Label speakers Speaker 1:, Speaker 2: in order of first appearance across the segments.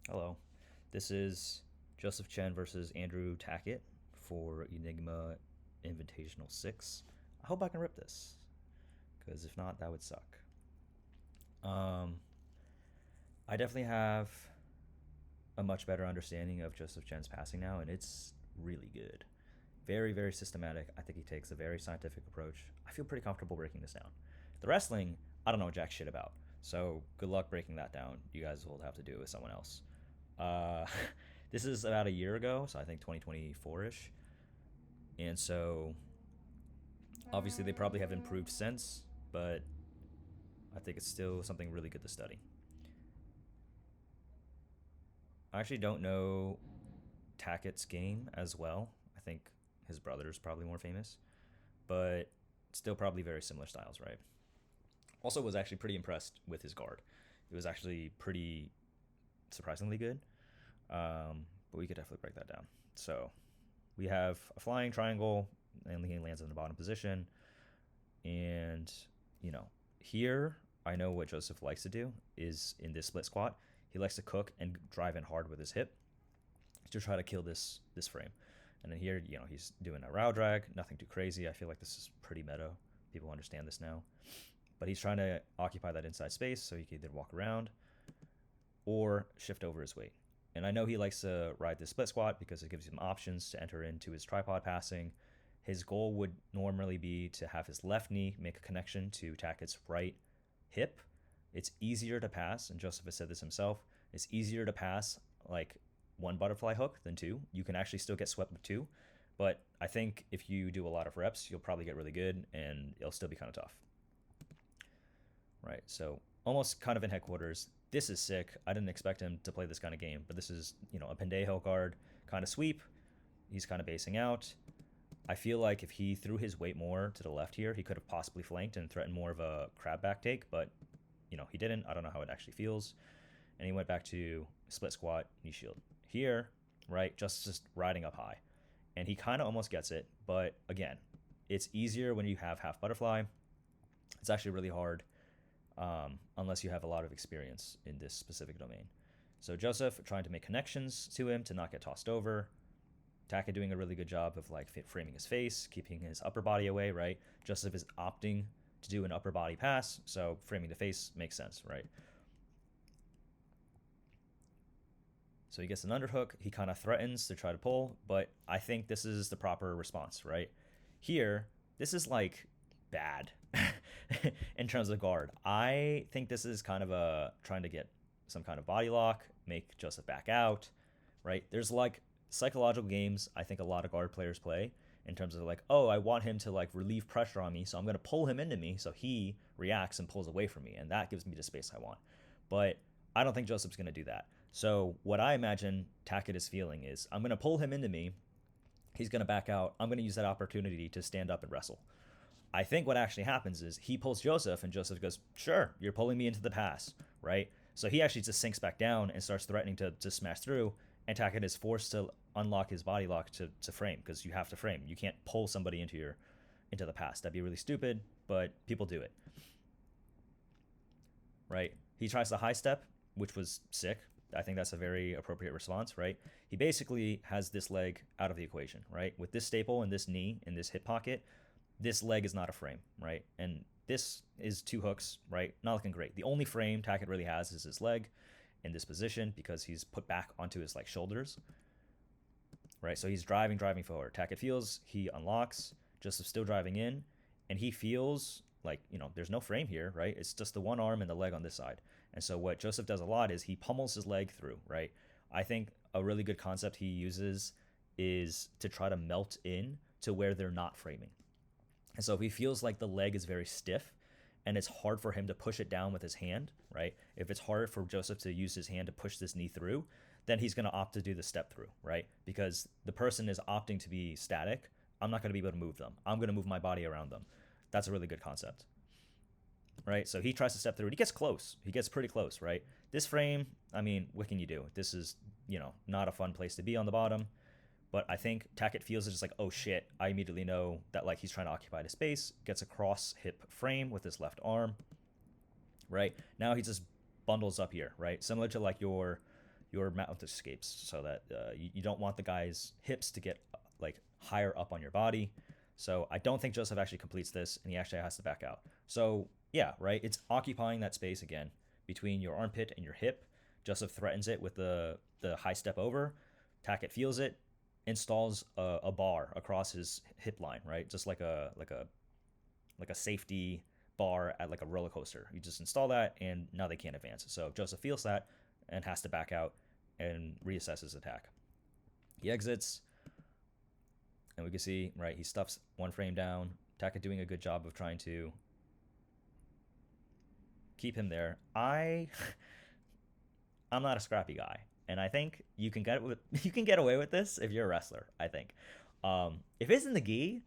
Speaker 1: Hello. This is Jozef Chen versus Andrew Tackett for Enigma Invitational 6. I hope I can rip this, because if not, that would suck. Um, I definitely have a much better understanding of Jozef Chen's passing now, and it's really good. Very, very systematic. I think he takes a very scientific approach. I feel pretty comfortable breaking this down. The wrestling, I don't know jack shit about. So good luck breaking that down. You guys will have to do it with someone else. Uh, this is about a year ago, so I think 2024 ish. And so obviously they probably have improved since, but I think it's still something really good to study. I actually don't know Tackett's game as well. I think his brother is probably more famous, but still probably very similar styles, right? Also, was actually pretty impressed with his guard. It was actually pretty surprisingly good, but we could definitely break that down. So we have a flying triangle, and he lands in the bottom position. And, you know, here I know what Joseph likes to do is in this split squat, he likes to cook and drive in hard with his hip to try to kill this frame. And then here, he's doing a row drag, nothing too crazy. I feel like this is pretty meta. People understand this now. But he's trying to occupy that inside space so he can either walk around or shift over his weight. And I know he likes to ride this split squat because it gives him options to enter into his tripod passing. His goal would normally be to have his left knee make a connection to Tackett's right hip. It's easier to pass, and Joseph has said this himself, it's easier to pass like one butterfly hook than two. You can actually still get swept with two, but I think if you do a lot of reps, you'll probably get really good and it'll still be kind of tough. Right, so almost kind of in headquarters. This is sick. I didn't expect him to play this kind of game, but this is, a pendejo guard kind of sweep. He's kind of basing out. I feel like if he threw his weight more to the left here, he could have possibly flanked and threatened more of a crab back take, but, he didn't. I don't know how it actually feels. And he went back to split squat, knee shield. Here, right, just riding up high. And he kind of almost gets it, but again, it's easier when you have half butterfly. It's actually really hard unless you have a lot of experience in this specific domain. So Joseph trying to make connections to him to not get tossed over. Tackett doing a really good job of like framing his face, keeping his upper body away, right? Joseph is opting to do an upper body pass, so framing the face makes sense, right? So he gets an underhook. He kind of threatens to try to pull, but I think this is the proper response, right? Here, this is like bad in terms of guard. I think this is kind of a trying to get some kind of body lock, make Joseph back out, right? There's like psychological games I think a lot of guard players play in terms of like, oh, I want him to like relieve pressure on me, so I'm going to pull him into me so he reacts and pulls away from me, and that gives me the space I want. But I don't think Joseph's going to do that. So what I imagine Tackett is feeling is I'm going to pull him into me. He's going to back out. I'm going to use that opportunity to stand up and wrestle. I think what actually happens is he pulls Joseph, and Joseph goes, sure, you're pulling me into the pass, right? So he actually just sinks back down and starts threatening to smash through, and Tackett is forced to unlock his body lock to frame, because you have to frame. You can't pull somebody into the pass. That'd be really stupid, but people do it, right? He tries the high step, which was sick. I think that's a very appropriate response, right? He basically has this leg out of the equation, right? With this staple and this knee in this hip pocket, this leg is not a frame, right? And this is two hooks, right? Not looking great. The only frame Tackett really has is his leg in this position because he's put back onto his like shoulders, right? So he's driving forward. Tackett feels, he unlocks, Joseph's still driving in, and he feels like, there's no frame here, right? It's just the one arm and the leg on this side. And so what Joseph does a lot is he pummels his leg through, right? I think a really good concept he uses is to try to melt in to where they're not framing. And so if he feels like the leg is very stiff and it's hard for him to push it down with his hand, right? If it's hard for Joseph to use his hand to push this knee through, then he's going to opt to do the step through, right? Because the person is opting to be static. I'm not going to be able to move them. I'm going to move my body around them. That's a really good concept, right? So he tries to step through. He gets close. He gets pretty close, right? This frame, I mean, what can you do? This is, not a fun place to be on the bottom. But I think Tackett feels it's just like, oh shit, I immediately know that like he's trying to occupy the space, gets a cross hip frame with his left arm, right? Now he just bundles up here, right? Similar to like your your mount escapes, so that you don't want the guy's hips to get like higher up on your body. So I don't think Jozef actually completes this, and he actually has to back out. So yeah, right. It's occupying that space again between your armpit and your hip. Jozef threatens it with the high step over. Tackett feels it, installs a bar across his hip line, right? Just like a safety bar at like a roller coaster. You just install that, and now they can't advance. So Jozef feels that and has to back out and reassess his attack. He exits, and we can see, right, he stuffs one frame down. Tackett doing a good job of trying to keep him there. I'm not a scrappy guy, and I think you can get away with this if you're a wrestler. I think if it's in the gi,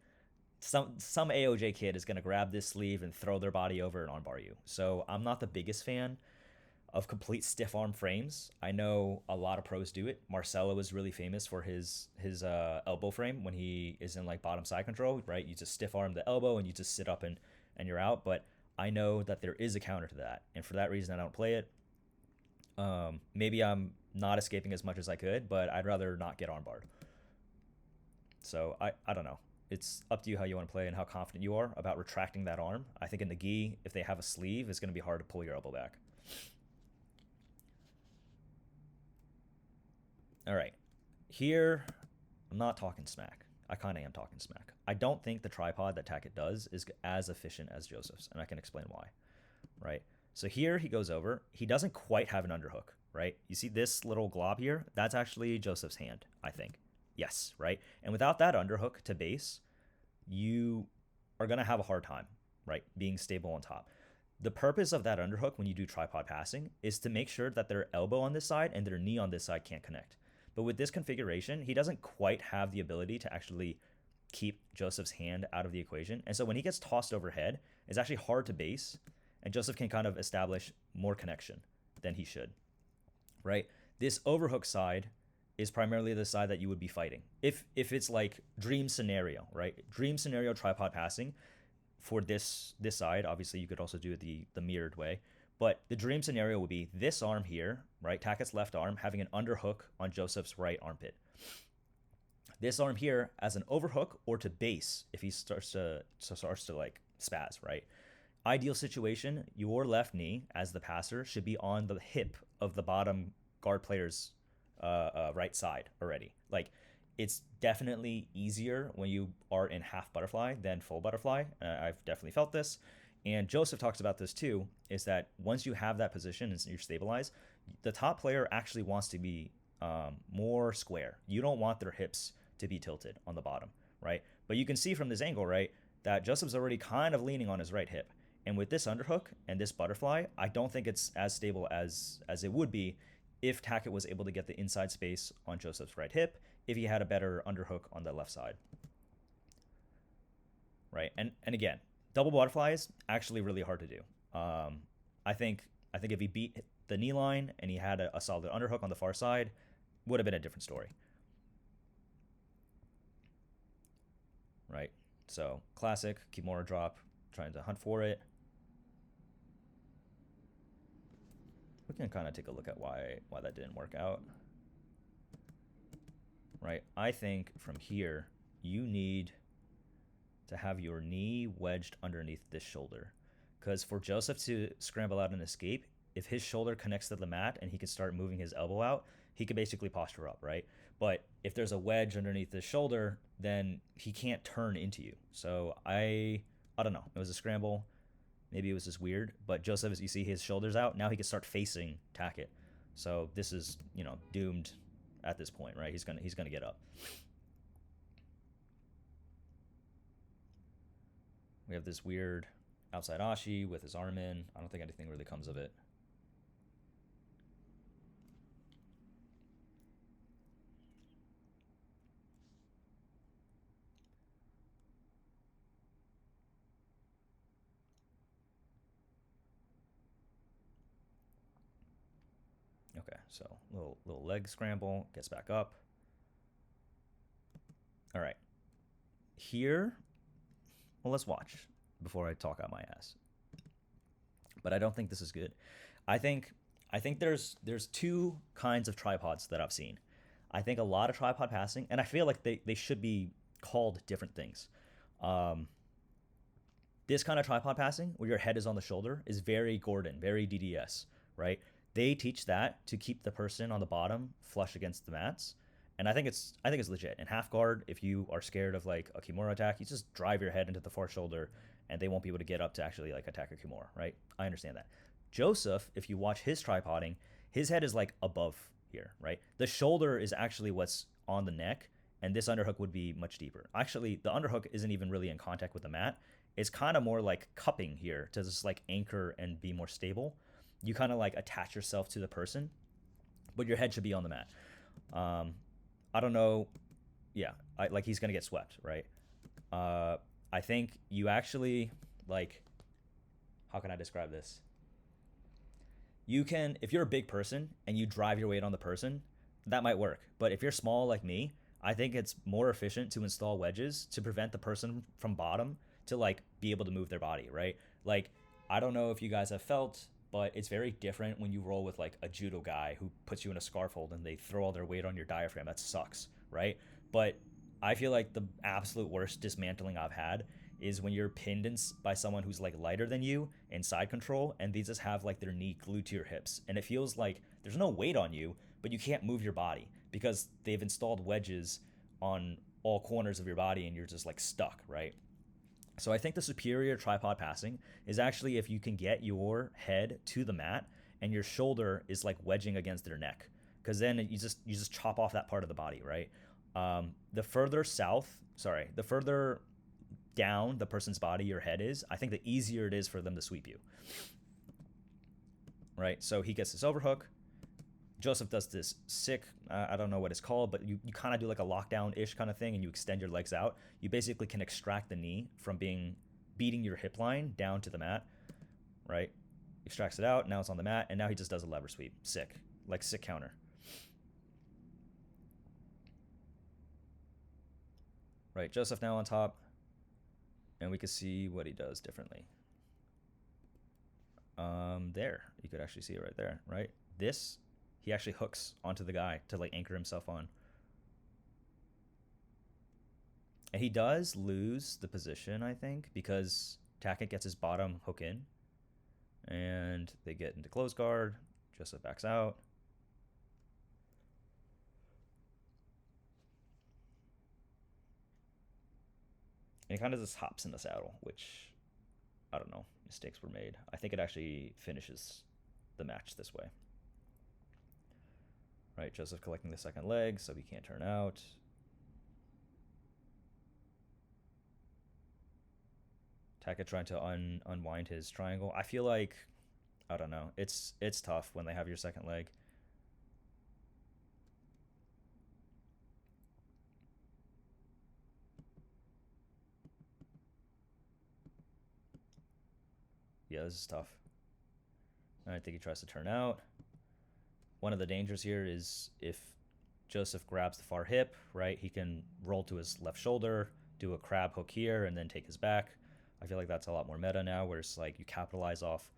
Speaker 1: some AOJ kid is gonna grab this sleeve and throw their body over and armbar you. So I'm not the biggest fan of complete stiff arm frames. I know a lot of pros do it. Marcelo is really famous for his elbow frame when he is in like bottom side control, right? You just stiff arm the elbow and you just sit up and you're out. But I know that there is a counter to that, and for that reason I don't play it. Maybe I'm not escaping as much as I could, but I'd rather not get armbarred. So I don't know. It's up to you how you want to play and how confident you are about retracting that arm. I think in the gi, if they have a sleeve, it's going to be hard to pull your elbow back. All right, here, I'm not talking smack. I kind of am talking smack. I don't think the tripod that Tackett does is as efficient as Jozef's, and I can explain why, right? So here he goes over. He doesn't quite have an underhook, right? You see this little glob here? That's actually Jozef's hand, I think. Yes, right? And without that underhook to base, you are going to have a hard time, right, being stable on top. The purpose of that underhook when you do tripod passing is to make sure that their elbow on this side and their knee on this side can't connect. But with this configuration, he doesn't quite have the ability to actually keep Jozef's hand out of the equation. And so when he gets tossed overhead, it's actually hard to base, and Jozef can kind of establish more connection than he should, right? This overhook side is primarily the side that you would be fighting. If it's like dream scenario, right? Dream scenario tripod passing for this side, obviously you could also do it the mirrored way. But the dream scenario would be this arm here, right? Tackett's left arm having an underhook on Jozef's right armpit. This arm here as an overhook or to base if he starts to like spaz, right? Ideal situation, your left knee as the passer should be on the hip of the bottom guard player's right side already. Like, it's definitely easier when you are in half butterfly than full butterfly. I've definitely felt this. And Jozef talks about this too, is that once you have that position and you're stabilized, the top player actually wants to be more square. You don't want their hips to be tilted on the bottom, right? But you can see from this angle, right, that Jozef's already kind of leaning on his right hip. And with this underhook and this butterfly, I don't think it's as stable as it would be if Tackett was able to get the inside space on Jozef's right hip, if he had a better underhook on the left side, right? And again, double butterfly is actually really hard to do. I think if he beat the knee line and he had a solid underhook on the far side, would have been a different story, right? So classic Kimura drop, trying to hunt for it. We can kind of take a look at why that didn't work out, right? I think from here you need to have your knee wedged underneath this shoulder, because for Jozef to scramble out and escape, if his shoulder connects to the mat and he can start moving his elbow out, he could basically posture up, right? But if there's a wedge underneath his shoulder, then he can't turn into you. So I don't know. It was a scramble. Maybe it was just weird, but Jozef, as you see his shoulders out, now he can start facing Tackett. So this is, doomed at this point, right? He's gonna get up. We have this weird outside ashi with his arm in. I don't think anything really comes of it. Okay, so little leg scramble, gets back up. All right. Here, well, let's watch before I talk out my ass. But I don't think this is good. I think I think there's two kinds of tripods that I've seen. I think a lot of tripod passing, and I feel like they should be called different things. Um, this kind of tripod passing, where your head is on the shoulder, is very Gordon, very DDS, right? They teach that to keep the person on the bottom flush against the mats, and I think it's legit. In half guard, if you are scared of like a kimura attack, you just drive your head into the far shoulder, and they won't be able to get up to actually like attack a kimura, right? I understand that. Joseph, if you watch his tripoding, his head is like above here, right? The shoulder is actually what's on the neck, and this underhook would be much deeper. Actually, the underhook isn't even really in contact with the mat. It's kind of more like cupping here to just like anchor and be more stable. You kind of like attach yourself to the person, but your head should be on the mat. Um, I don't know. Yeah, like he's gonna get swept, right? Uh, I think you actually like. How can I describe this? You can, if you're a big person and you drive your weight on the person, that might work. But if you're small like me, I think it's more efficient to install wedges to prevent the person from bottom to like be able to move their body, right? Like, I don't know if you guys have felt, but it's very different when you roll with like a judo guy who puts you in a scarf hold and they throw all their weight on your diaphragm. That sucks, right? But I feel like the absolute worst dismantling I've had is when you're pinned by someone who's like lighter than you in side control, and they just have like their knee glued to your hips, and it feels like there's no weight on you, but you can't move your body because they've installed wedges on all corners of your body, and you're just like stuck, right? So I think the superior tripod passing is actually if you can get your head to the mat and your shoulder is like wedging against their neck, because then you just chop off that part of the body, right? The further south, sorry, the further down the person's body your head is, I think the easier it is for them to sweep you. Right? So he gets this overhook. Joseph does this sick, I don't know what it's called, but you kind of do like a lockdown-ish kind of thing, and you extend your legs out. You basically can extract the knee from beating your hip line down to the mat, right? Extracts it out, now it's on the mat, and now he just does a lever sweep. Sick. Like sick counter. Right, Joseph now on top, and we can see what he does differently. There, you could actually see it right there, right? This, he actually hooks onto the guy to like anchor himself on. And he does lose the position, I think, because Tackett gets his bottom hook in, and they get into close guard. Joseph backs out. And he kind of just hops in the saddle, which, I don't know, mistakes were made. I think it actually finishes the match this way. Right, Joseph collecting the second leg, so he can't turn out. Tackett trying to unwind his triangle. I feel like, I don't know, it's tough when they have your second leg. Yeah, this is tough. I think he tries to turn out. One of the dangers here is if Joseph grabs the far hip, right, he can roll to his left shoulder, do a crab hook here, and then take his back. I feel like that's a lot more meta now, where it's like you capitalize off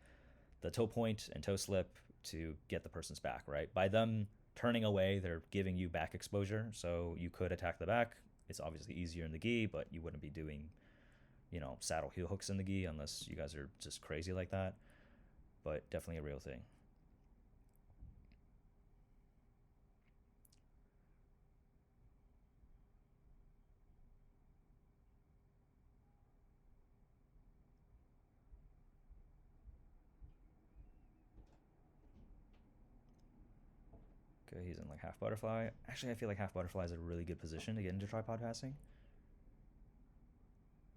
Speaker 1: the toe point and toe slip to get the person's back, right? By them turning away, they're giving you back exposure, so you could attack the back. It's obviously easier in the gi, but you wouldn't be doing, saddle heel hooks in the gi unless you guys are just crazy like that. But definitely a real thing. Okay, he's in like half butterfly. Actually, I feel like half butterfly is a really good position to get into tripod passing.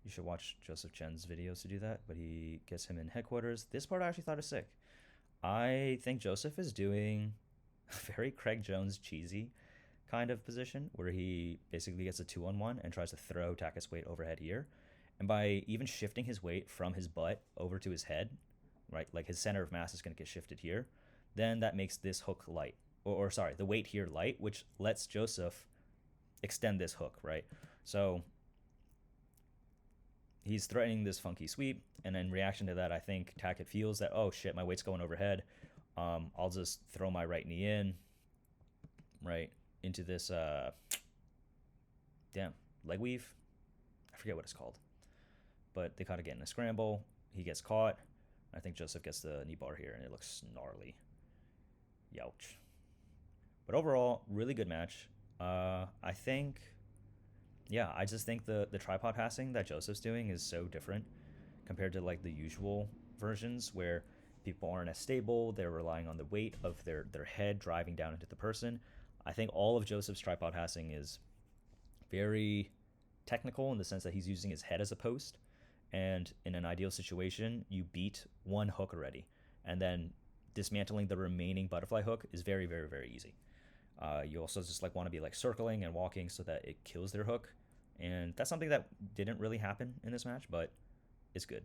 Speaker 1: You should watch Jozef Chen's videos to do that, but he gets him in headquarters. This part I actually thought is sick. I think Joseph is doing a very Craig Jones cheesy kind of position where he basically gets a 2-on-1 and tries to throw Tackett's weight overhead here. And by even shifting his weight from his butt over to his head, right, like his center of mass is going to get shifted here, then that makes this hook light. Or sorry, the weight here light, which lets Joseph extend this hook, right? So he's threatening this funky sweep, and in reaction to that, I think Tackett feels that, oh shit, my weight's going overhead. I'll just throw my right knee in, right, into this, damn, leg weave. I forget what it's called. But they kind of get in a scramble. He gets caught. I think Jozef gets the knee bar here, and it looks gnarly. Youch. But overall, really good match. I think, yeah, I just think the tripod passing that Jozef's doing is so different compared to like the usual versions where people aren't as stable. They're relying on the weight of their head driving down into the person. I think all of Jozef's tripod passing is very technical in the sense that he's using his head as a post. And in an ideal situation, you beat one hook already. And then dismantling the remaining butterfly hook is very, very, very easy. You also just like want to be like circling and walking so that it kills their hook. And that's something that didn't really happen in this match, but it's good.